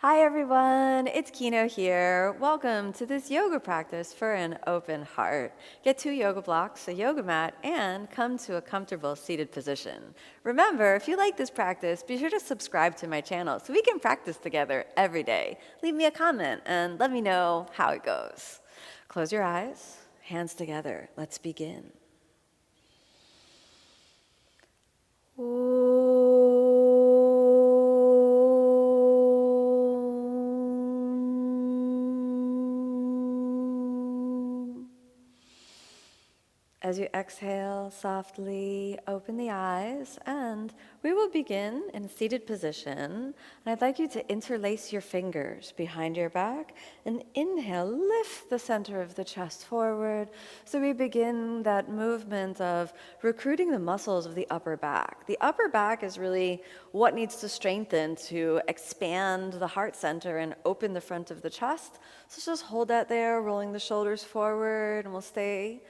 Hi everyone, it's Kino here. Welcome to this yoga practice for an open heart. Get 2 yoga blocks, a yoga mat, and come to a comfortable seated position. Remember, if you like this practice, be sure to subscribe to my channel so we can practice together every day. Leave me a comment and let me know how it goes. Close your eyes, hands together. Let's begin. As you exhale, softly open the eyes, and we will begin in a seated position. And I'd like you to interlace your fingers behind your back and inhale, lift the center of the chest forward. So we begin that movement of recruiting the muscles of the upper back. The upper back is really what needs to strengthen to expand the heart center and open the front of the chest. So just hold that there, rolling the shoulders forward, and we'll stay.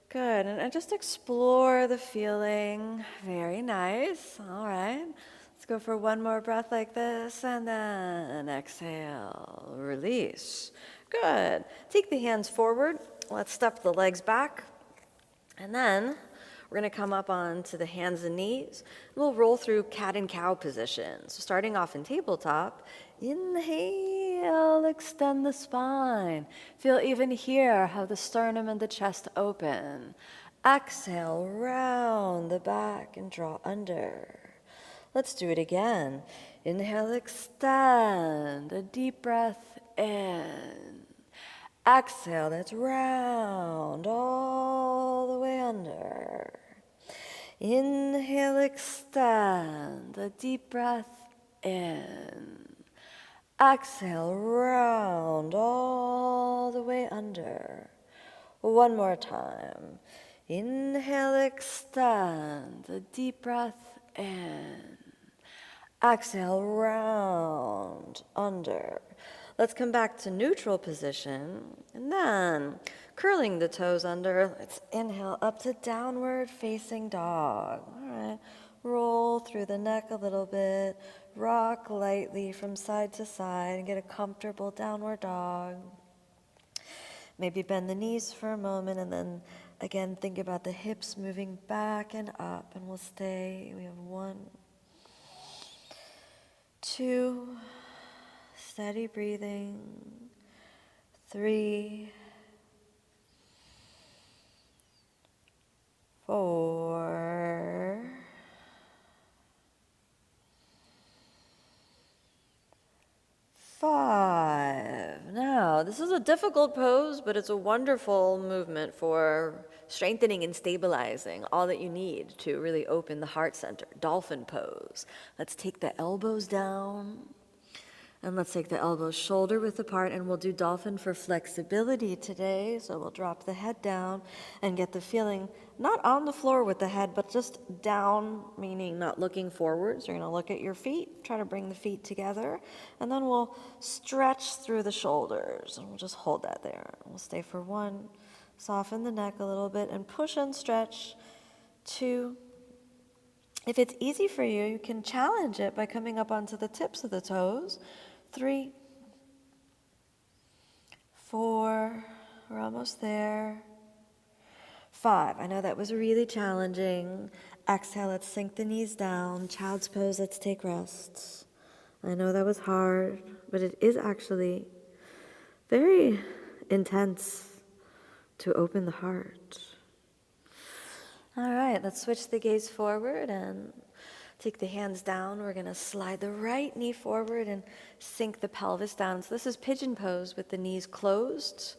Good, and just explore the feeling. Very nice. All right. Let's go for one more breath like this, and then exhale, release. Good. Take the hands forward. Let's step the legs back, and then we're going to come up onto the hands and knees. We'll roll through cat and cow position. So starting off in tabletop, inhale, extend the spine. Feel even here how the sternum and the chest open. Exhale, round the back and draw under. Let's do it again. Inhale, extend, a deep breath in. Exhale, that's round, all the way under. Inhale, extend, a deep breath in. Exhale, round, all the way under. One more time. Inhale, extend, a deep breath in. Exhale, round, under. Let's come back to neutral position, and then curling the toes under. Let's inhale up to downward facing dog. All right, roll through the neck a little bit, rock lightly from side to side, and get a comfortable downward dog. Maybe bend the knees for a moment, and then again think about the hips moving back and up, and we'll stay. We have 1, 2, steady breathing, 3, 4, 5. Now, this is a difficult pose, but it's a wonderful movement for strengthening and stabilizing all that you need to really open the heart center. Dolphin pose. Let's take the elbows down. And let's take the elbows shoulder width apart, and we'll do dolphin for flexibility today. So we'll drop the head down and get the feeling not on the floor with the head, but just down, meaning not looking forwards. You're going to look at your feet, try to bring the feet together, and then we'll stretch through the shoulders, and we'll just hold that there. We'll stay for 1, soften the neck a little bit, and push and stretch. 2. If it's easy for you, you can challenge it by coming up onto the tips of the toes. 3, 4, we're almost there. 5, I know that was really challenging. Exhale, let's sink the knees down. Child's pose, let's take rests. I know that was hard, but it is actually very intense to open the heart. All right, let's switch the gaze forward and take the hands down. We're going to slide the right knee forward and sink the pelvis down. So this is pigeon pose with the knees closed.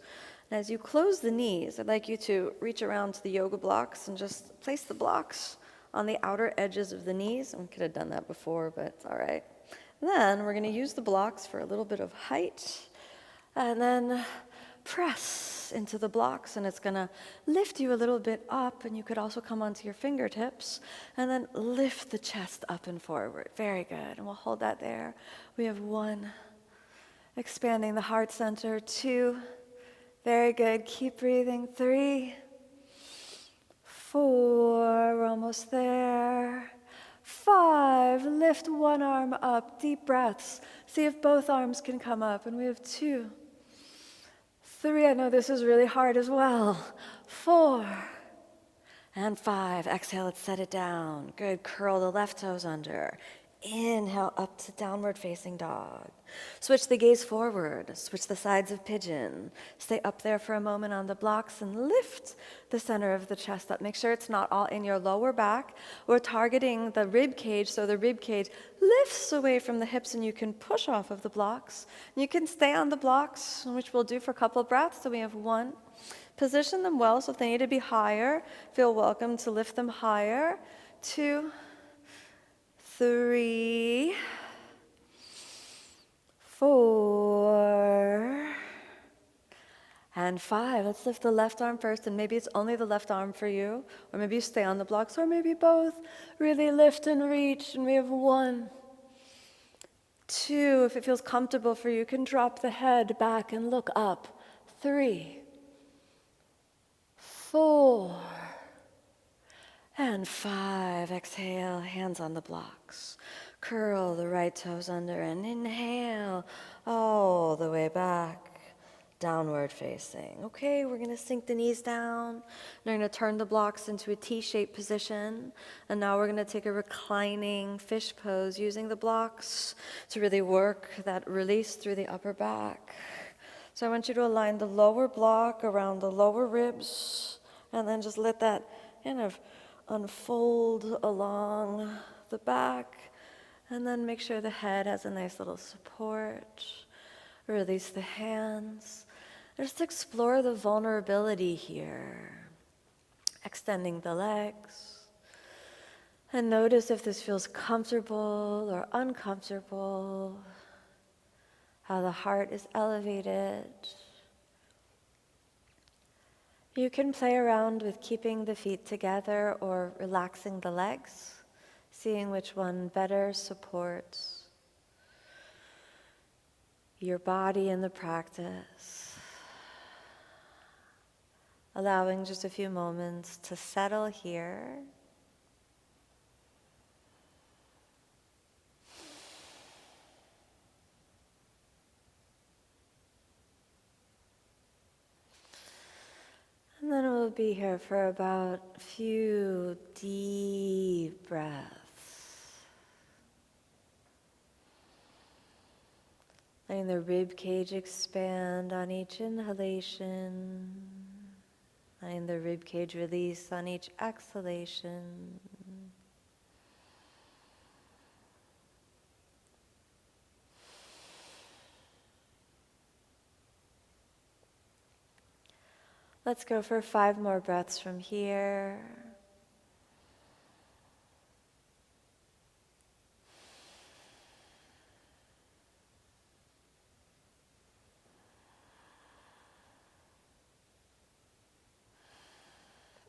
And as you close the knees, I'd like you to reach around to the yoga blocks and just place the blocks on the outer edges of the knees. I could have done that before, but it's all right. And then we're going to use the blocks for a little bit of height. And then press into the blocks, and it's going to lift you a little bit up, and you could also come onto your fingertips and then lift the chest up and forward. Very good, and we'll hold that there. We have 1, expanding the heart center. 2, very good, keep breathing. 3, 4, we're almost there. 5, lift one arm up, deep breaths. See if both arms can come up. And we have 2, 3, I know this is really hard as well. 4, and 5. Exhale, let's set it down. Good, curl the left toes under. Inhale up to downward facing dog. Switch the gaze forward, switch the sides of pigeon. Stay up there for a moment on the blocks and lift the center of the chest up. Make sure it's not all in your lower back. We're targeting the rib cage, so the rib cage lifts away from the hips and you can push off of the blocks. You can stay on the blocks, which we'll do for a couple of breaths. So we have 1. Position them well, so if they need to be higher, feel welcome to lift them higher. 2, 3, 4, and 5. Let's lift the left arm first, and maybe it's only the left arm for you, or maybe you stay on the blocks, or maybe both. Really lift and reach, and we have 1, 2. If it feels comfortable for you, you can drop the head back and look up. 3, 4, and 5. Exhale, hands on the blocks. Curl the right toes under and inhale all the way back, downward facing. Okay, we're going to sink the knees down. We're going to turn the blocks into a T-shaped position. And now we're going to take a reclining fish pose using the blocks to really work that release through the upper back. So I want you to align the lower block around the lower ribs and then just let that kind of unfold along the back, and then make sure the head has a nice little support. Release the hands. Just explore the vulnerability here. Extending the legs. And notice if this feels comfortable or uncomfortable. How the heart is elevated. You can play around with keeping the feet together or relaxing the legs, seeing which one better supports your body in the practice. Allowing just a few moments to settle here. And then we'll be here for about a few deep breaths. Letting the rib cage expand on each inhalation. Letting the rib cage release on each exhalation. Let's go for 5 more breaths from here.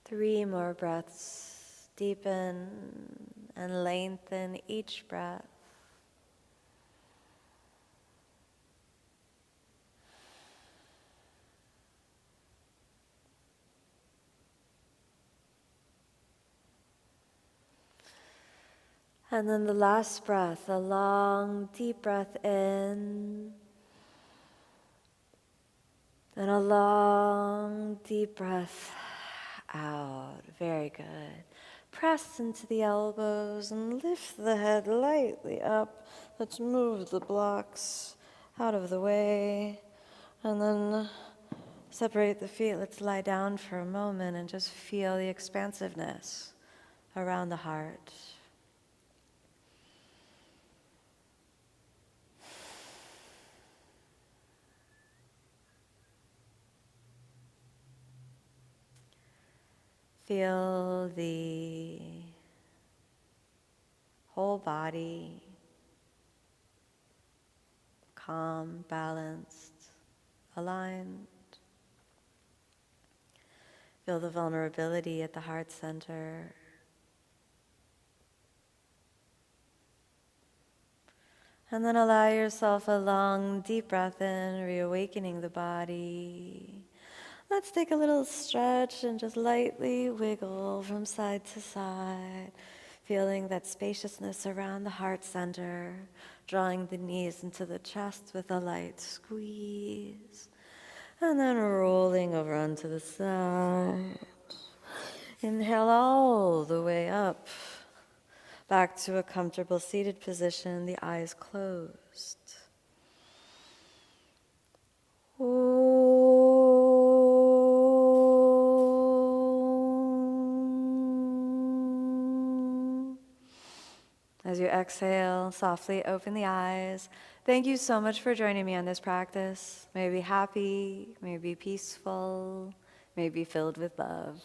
Three more breaths. Deepen and lengthen each breath. And then the last breath, a long, deep breath in, and a long, deep breath out. Very good. Press into the elbows and lift the head lightly up. Let's move the blocks out of the way. And then separate the feet. Let's lie down for a moment and just feel the expansiveness around the heart. Feel the whole body calm, balanced, aligned. Feel the vulnerability at the heart center. And then allow yourself a long, deep breath in, reawakening the body. Let's take a little stretch and just lightly wiggle from side to side. feeling that spaciousness around the heart center, drawing the knees into the chest with a light squeeze, and then rolling over onto the side. Inhale all the way up, back to a comfortable seated position, the eyes closed. As you exhale, softly open the eyes. Thank you so much for joining me on this practice. May it be happy, may it be peaceful, may it be filled with love.